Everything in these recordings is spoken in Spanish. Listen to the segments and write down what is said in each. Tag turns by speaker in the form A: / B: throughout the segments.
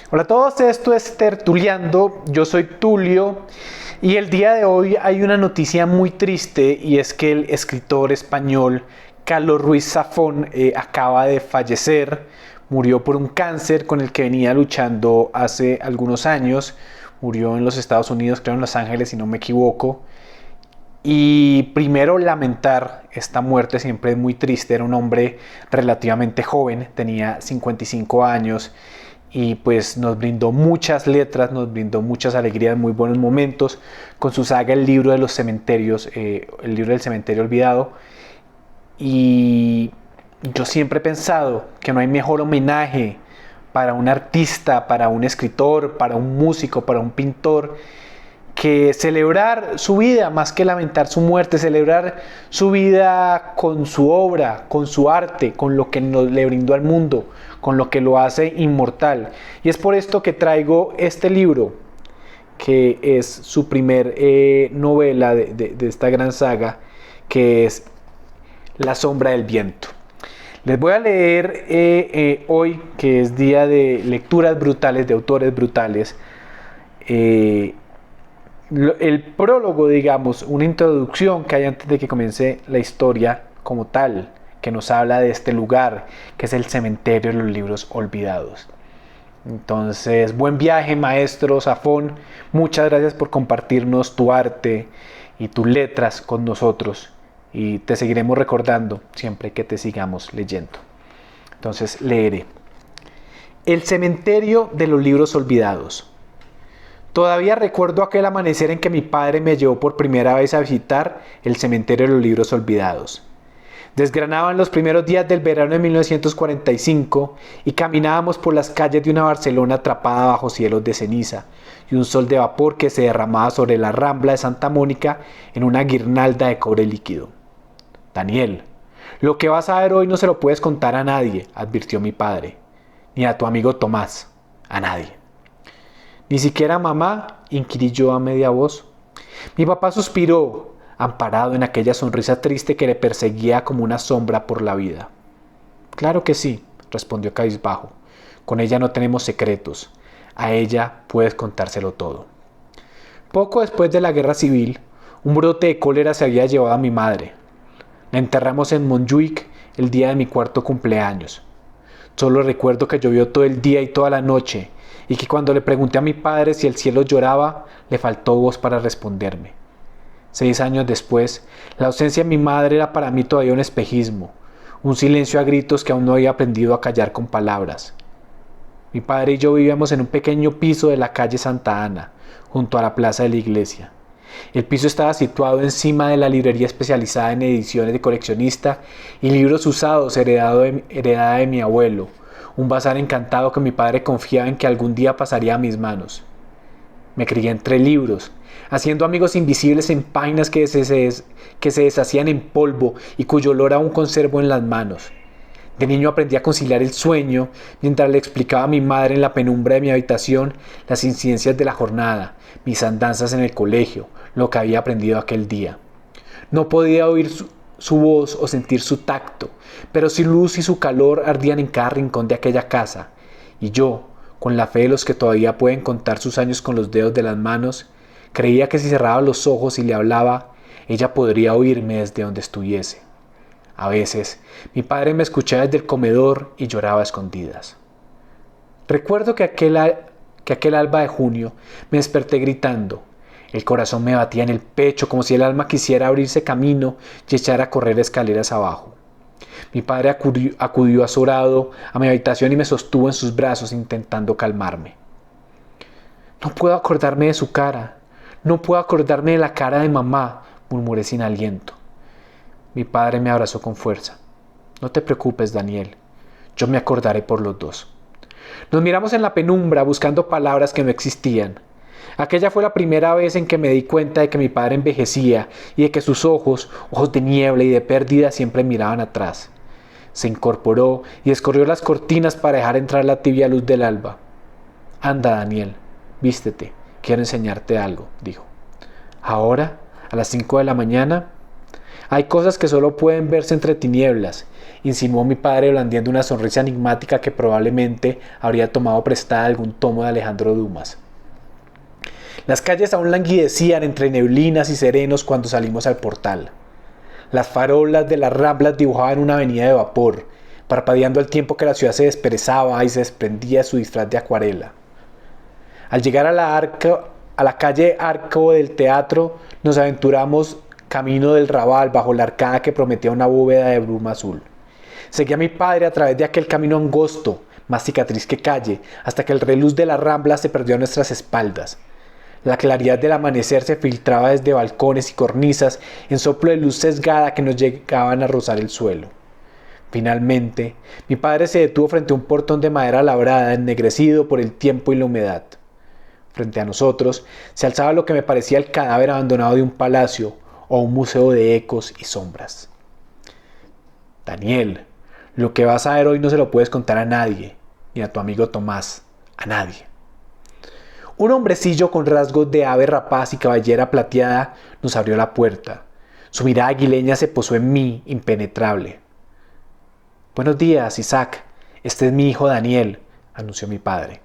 A: Hola a todos, esto es Tertuliando, yo soy Tulio y el día de hoy hay una noticia muy triste y es que el escritor español Carlos Ruiz Zafón acaba de fallecer, murió por un cáncer con el que venía luchando hace algunos años, murió en los Estados Unidos, creo en Los Ángeles si no me equivoco. Y primero lamentar esta muerte, siempre es muy triste, era un hombre relativamente joven, tenía 55 años y pues nos brindó muchas letras, nos brindó muchas alegrías, muy buenos momentos con su saga El libro de los cementerios, el libro del cementerio olvidado. Y yo siempre he pensado que no hay mejor homenaje para un artista, para un escritor, para un músico, para un pintor, que celebrar su vida más que lamentar su muerte, celebrar su vida con su obra, con su arte, con lo que le brindó al mundo, con lo que lo hace inmortal. Y es por esto que traigo este libro, que es su primer novela de esta gran saga, que es La sombra del viento. Les voy a leer hoy, que es día de lecturas brutales, de autores brutales, el prólogo, digamos, una introducción que hay antes de que comience la historia como tal, que nos habla de este lugar, que es el cementerio de los libros olvidados. Entonces, buen viaje, maestro Zafón. Muchas gracias por compartirnos tu arte y tus letras con nosotros. Y te seguiremos recordando siempre que te sigamos leyendo. Entonces, leeré. El cementerio de los libros olvidados. Todavía recuerdo aquel amanecer en que mi padre me llevó por primera vez a visitar el cementerio de los libros olvidados. Desgranaban los primeros días del verano de 1945 y caminábamos por las calles de una Barcelona atrapada bajo cielos de ceniza y un sol de vapor que se derramaba sobre la rambla de Santa Mónica en una guirnalda de cobre líquido. Daniel, lo que vas a ver hoy no se lo puedes contar a nadie, advirtió mi padre, ni a tu amigo Tomás, a nadie. ¿Ni siquiera a mamá?, inquirí yo a media voz. Mi papá suspiró, amparado en aquella sonrisa triste que le perseguía como una sombra por la vida. Claro que sí, respondió cabizbajo. Con ella no tenemos secretos. A ella puedes contárselo todo. Poco después de la guerra civil, un brote de cólera se había llevado a mi madre. La enterramos en Montjuic el día de mi cuarto cumpleaños. Solo recuerdo que llovió todo el día y toda la noche, y que cuando le pregunté a mi padre si el cielo lloraba, le faltó voz para responderme. 6 años después, la ausencia de mi madre era para mí todavía un espejismo, un silencio a gritos que aún no había aprendido a callar con palabras. Mi padre y yo vivíamos en un pequeño piso de la calle Santa Ana, junto a la plaza de la iglesia. El piso estaba situado encima de la librería especializada en ediciones de coleccionista y libros usados heredada de mi abuelo, un bazar encantado que mi padre confiaba en que algún día pasaría a mis manos. Me crié entre libros, haciendo amigos invisibles en páginas que se deshacían en polvo y cuyo olor aún conservo en las manos. De niño aprendí a conciliar el sueño mientras le explicaba a mi madre en la penumbra de mi habitación las incidencias de la jornada, mis andanzas en el colegio, lo que había aprendido aquel día. No podía oír su voz o sentir su tacto, pero su luz y su calor ardían en cada rincón de aquella casa, y yo, con la fe de los que todavía pueden contar sus años con los dedos de las manos, creía que si cerraba los ojos y le hablaba, ella podría oírme desde donde estuviese. A veces, mi padre me escuchaba desde el comedor y lloraba a escondidas. Recuerdo que aquel alba de junio me desperté gritando. El corazón me batía en el pecho como si el alma quisiera abrirse camino y echar a correr escaleras abajo. Mi padre acudió azorado a mi habitación y me sostuvo en sus brazos intentando calmarme. No puedo acordarme de su cara, no puedo acordarme de la cara de mamá, murmuré sin aliento. Mi padre me abrazó con fuerza. No te preocupes, Daniel, yo me acordaré por los dos. Nos miramos en la penumbra buscando palabras que no existían. Aquella fue la primera vez en que me di cuenta de que mi padre envejecía y de que sus ojos de niebla y de pérdida, siempre miraban atrás. Se incorporó y descorrió las cortinas para dejar entrar la tibia luz del alba. Anda, Daniel, vístete, quiero enseñarte algo, dijo. ¿Ahora? ¿A las 5 de la mañana? Hay cosas que solo pueden verse entre tinieblas, insinuó mi padre blandiendo una sonrisa enigmática que probablemente habría tomado prestada de algún tomo de Alejandro Dumas. Las calles aún languidecían entre neblinas y serenos cuando salimos al portal. Las farolas de las Ramblas dibujaban una avenida de vapor, parpadeando al tiempo que la ciudad se desperezaba y se desprendía de su disfraz de acuarela. Al llegar a la calle Arco del Teatro, nos aventuramos camino del Raval bajo la arcada que prometía una bóveda de bruma azul. Seguí a mi padre a través de aquel camino angosto, más cicatriz que calle, hasta que el reluz de la Rambla se perdió a nuestras espaldas. La claridad del amanecer se filtraba desde balcones y cornisas en soplo de luz sesgada que nos llegaban a rozar el suelo. Finalmente, mi padre se detuvo frente a un portón de madera labrada, ennegrecido por el tiempo y la humedad. Frente a nosotros se alzaba lo que me parecía el cadáver abandonado de un palacio o un museo de ecos y sombras. Daniel, lo que vas a ver hoy no se lo puedes contar a nadie, ni a tu amigo Tomás, a nadie. Un hombrecillo con rasgos de ave rapaz y cabellera plateada nos abrió la puerta. Su mirada aguileña se posó en mí, impenetrable. Buenos días, Isaac. Este es mi hijo Daniel, anunció mi padre.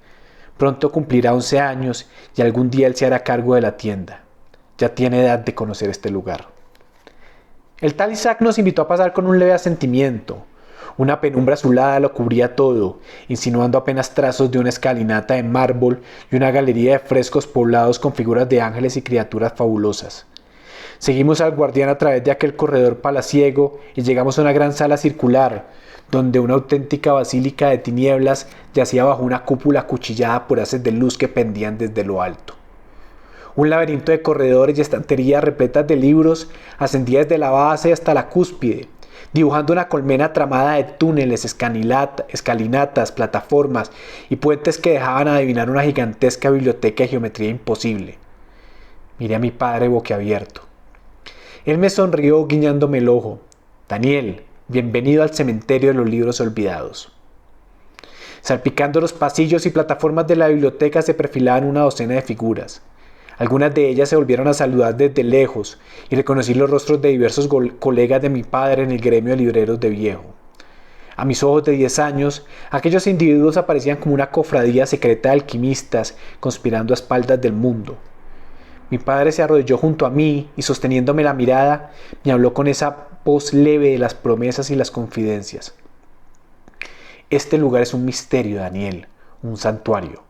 A: Pronto cumplirá 11 años y algún día él se hará cargo de la tienda. Ya tiene edad de conocer este lugar. El tal Isaac nos invitó a pasar con un leve asentimiento. Una penumbra azulada lo cubría todo, insinuando apenas trazos de una escalinata de mármol y una galería de frescos poblados con figuras de ángeles y criaturas fabulosas. Seguimos al guardián a través de aquel corredor palaciego y llegamos a una gran sala circular, donde una auténtica basílica de tinieblas yacía bajo una cúpula acuchillada por haces de luz que pendían desde lo alto. Un laberinto de corredores y estanterías repletas de libros ascendía desde la base hasta la cúspide, dibujando una colmena tramada de túneles, escalinatas, plataformas y puentes que dejaban adivinar una gigantesca biblioteca de geometría imposible. Miré a mi padre boquiabierto. Él me sonrió guiñándome el ojo. Daniel, bienvenido al cementerio de los libros olvidados. Salpicando los pasillos y plataformas de la biblioteca se perfilaban una docena de figuras. Algunas de ellas se volvieron a saludar desde lejos y reconocí los rostros de diversos colegas de mi padre en el gremio de libreros de viejo. A mis ojos de 10 años, aquellos individuos aparecían como una cofradía secreta de alquimistas conspirando a espaldas del mundo. Mi padre se arrodilló junto a mí y sosteniéndome la mirada, me habló con esa voz leve de las promesas y las confidencias. Este lugar es un misterio, Daniel, un santuario.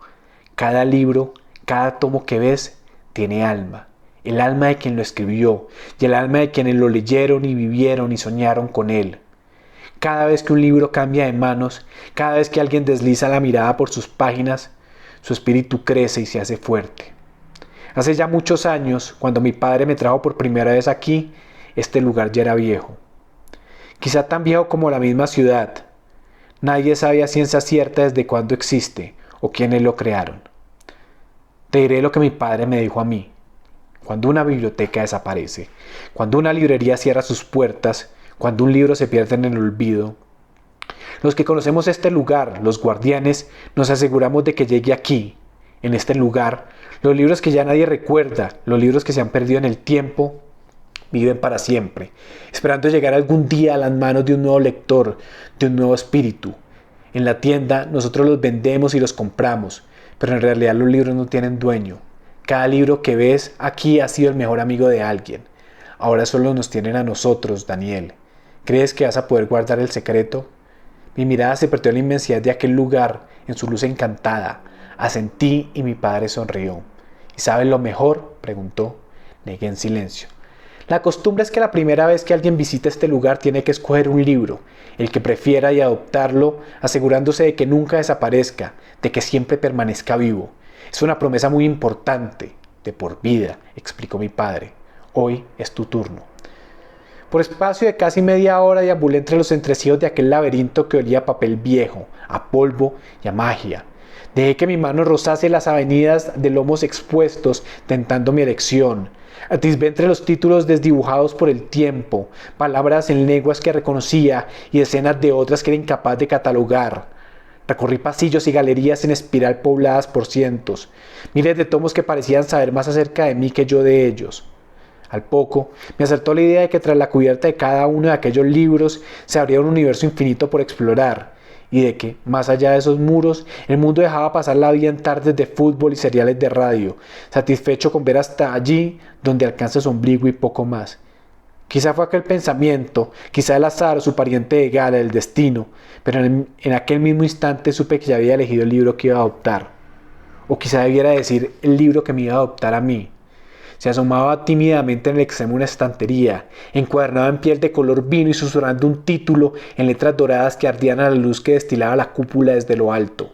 A: Cada libro, cada tomo que ves, tiene alma, el alma de quien lo escribió y el alma de quienes lo leyeron y vivieron y soñaron con él. Cada vez que un libro cambia de manos, cada vez que alguien desliza la mirada por sus páginas, su espíritu crece y se hace fuerte. Hace ya muchos años, cuando mi padre me trajo por primera vez aquí, este lugar ya era viejo. Quizá tan viejo como la misma ciudad. Nadie sabe a ciencia cierta desde cuándo existe o quiénes lo crearon. Te diré lo que mi padre me dijo a mí. Cuando una biblioteca desaparece, cuando una librería cierra sus puertas, cuando un libro se pierde en el olvido, los que conocemos este lugar, los guardianes, nos aseguramos de que llegue aquí, en este lugar, los libros que ya nadie recuerda, los libros que se han perdido en el tiempo, viven para siempre, esperando llegar algún día a las manos de un nuevo lector, de un nuevo espíritu. En la tienda nosotros los vendemos y los compramos, pero en realidad los libros no tienen dueño. Cada libro que ves aquí ha sido el mejor amigo de alguien. Ahora solo nos tienen a nosotros, Daniel. ¿Crees que vas a poder guardar el secreto? Mi mirada se perdió en la inmensidad de aquel lugar, en su luz encantada. Asentí y mi padre sonrió. ¿Y sabes lo mejor?, preguntó. Negué en silencio. La costumbre es que la primera vez que alguien visita este lugar tiene que escoger un libro, el que prefiera y adoptarlo, asegurándose de que nunca desaparezca, de que siempre permanezca vivo. Es una promesa muy importante, de por vida, explicó mi padre. Hoy es tu turno. Por espacio de casi media hora deambulé entre los entresijos de aquel laberinto que olía a papel viejo, a polvo y a magia. Dejé que mi mano rozase las avenidas de lomos expuestos, tentando mi erección. Atisbé entre los títulos desdibujados por el tiempo, palabras en lenguas que reconocía y decenas de otras que era incapaz de catalogar. Recorrí pasillos y galerías en espiral pobladas por cientos, miles de tomos que parecían saber más acerca de mí que yo de ellos. Al poco, me asaltó la idea de que tras la cubierta de cada uno de aquellos libros se abría un universo infinito por explorar, y de que, más allá de esos muros, el mundo dejaba pasar la vida en tardes de fútbol y seriales de radio, satisfecho con ver hasta allí donde alcanza su ombligo y poco más. Quizá fue aquel pensamiento, quizá el azar o su pariente de gala, el destino, pero en aquel mismo instante supe que ya había elegido el libro que iba a adoptar. O quizá debiera decir el libro que me iba a adoptar a mí. Se asomaba tímidamente en el extremo de una estantería, encuadernado en piel de color vino y susurrando un título en letras doradas que ardían a la luz que destilaba la cúpula desde lo alto.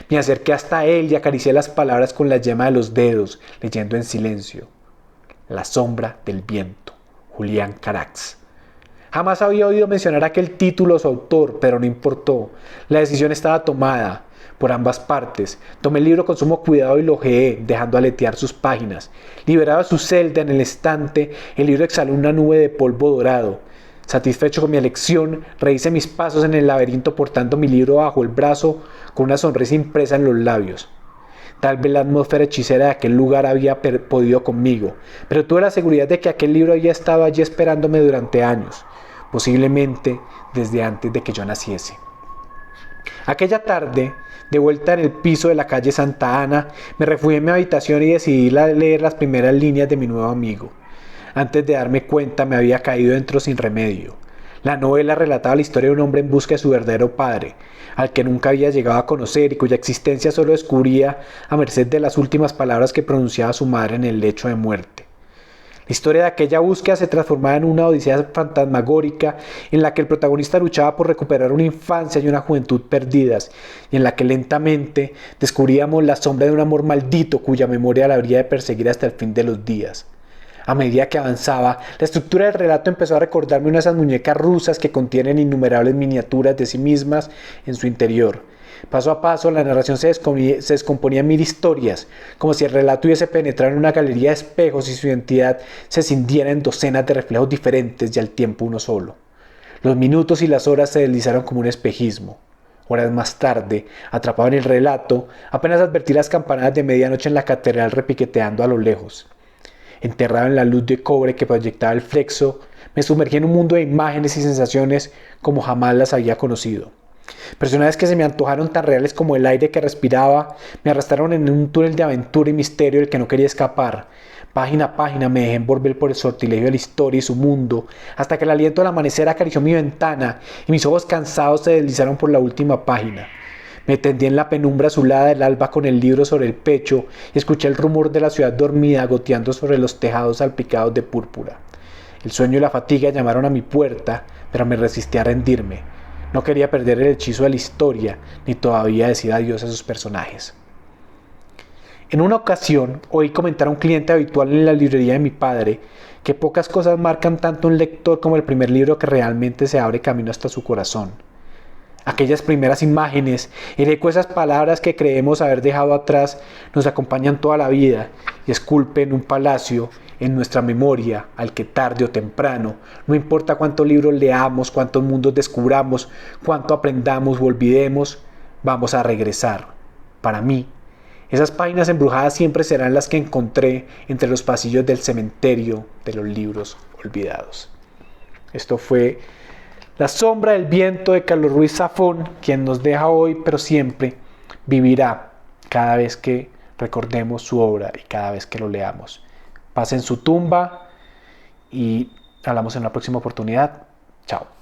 A: Me acerqué hasta él y acaricié las palabras con la yema de los dedos, leyendo en silencio. La sombra del viento, Julián Carax. Jamás había oído mencionar aquel título o su autor, pero no importó. La decisión estaba tomada. Por ambas partes, tomé el libro con sumo cuidado y lo ojeé, dejando aletear sus páginas. Liberado de su celda en el estante, el libro exhaló una nube de polvo dorado. Satisfecho con mi elección, rehice mis pasos en el laberinto portando mi libro bajo el brazo con una sonrisa impresa en los labios. Tal vez la atmósfera hechicera de aquel lugar había podido conmigo, pero tuve la seguridad de que aquel libro había estado allí esperándome durante años, posiblemente desde antes de que yo naciese. Aquella tarde, de vuelta en el piso de la calle Santa Ana, me refugié en mi habitación y decidí leer las primeras líneas de mi nuevo amigo. Antes de darme cuenta me había caído dentro sin remedio. La novela relataba la historia de un hombre en busca de su verdadero padre, al que nunca había llegado a conocer y cuya existencia solo descubría a merced de las últimas palabras que pronunciaba su madre en el lecho de muerte. La historia de aquella búsqueda se transformaba en una odisea fantasmagórica en la que el protagonista luchaba por recuperar una infancia y una juventud perdidas, y en la que lentamente descubríamos la sombra de un amor maldito cuya memoria la habría de perseguir hasta el fin de los días. A medida que avanzaba, la estructura del relato empezó a recordarme una de esas muñecas rusas que contienen innumerables miniaturas de sí mismas en su interior. Paso a paso, la narración se descomponía en mil historias, como si el relato hubiese penetrado en una galería de espejos y su identidad se cindiera en docenas de reflejos diferentes y al tiempo uno solo. Los minutos y las horas se deslizaron como un espejismo. Horas más tarde, atrapado en el relato, apenas advertí las campanadas de medianoche en la catedral repiqueteando a lo lejos. Enterrado en la luz de cobre que proyectaba el flexo, me sumergí en un mundo de imágenes y sensaciones como jamás las había conocido. Personajes que se me antojaron tan reales como el aire que respiraba, me arrastraron en un túnel de aventura y misterio del que no quería escapar. Página a página me dejé envolver por el sortilegio de la historia y su mundo, hasta que el aliento del amanecer acarició mi ventana y mis ojos cansados se deslizaron por la última página. Me tendí en la penumbra azulada del alba con el libro sobre el pecho y escuché el rumor de la ciudad dormida goteando sobre los tejados salpicados de púrpura. El sueño y la fatiga llamaron a mi puerta, pero me resistí a rendirme. No quería perder el hechizo de la historia, ni todavía decir adiós a sus personajes. En una ocasión, oí comentar a un cliente habitual en la librería de mi padre que pocas cosas marcan tanto a un lector como el primer libro que realmente se abre camino hasta su corazón. Aquellas primeras imágenes, el eco de esas palabras que creemos haber dejado atrás, nos acompañan toda la vida y esculpen un palacio en nuestra memoria al que tarde o temprano, no importa cuántos libros leamos, cuántos mundos descubramos, cuánto aprendamos o olvidemos, vamos a regresar. Para mí, esas páginas embrujadas siempre serán las que encontré entre los pasillos del cementerio de los libros olvidados. Esto fue La sombra del viento de Carlos Ruiz Zafón, quien nos deja hoy, pero siempre vivirá cada vez que recordemos su obra y cada vez que lo leamos. Paz en su tumba y hablamos en la próxima oportunidad. Chao.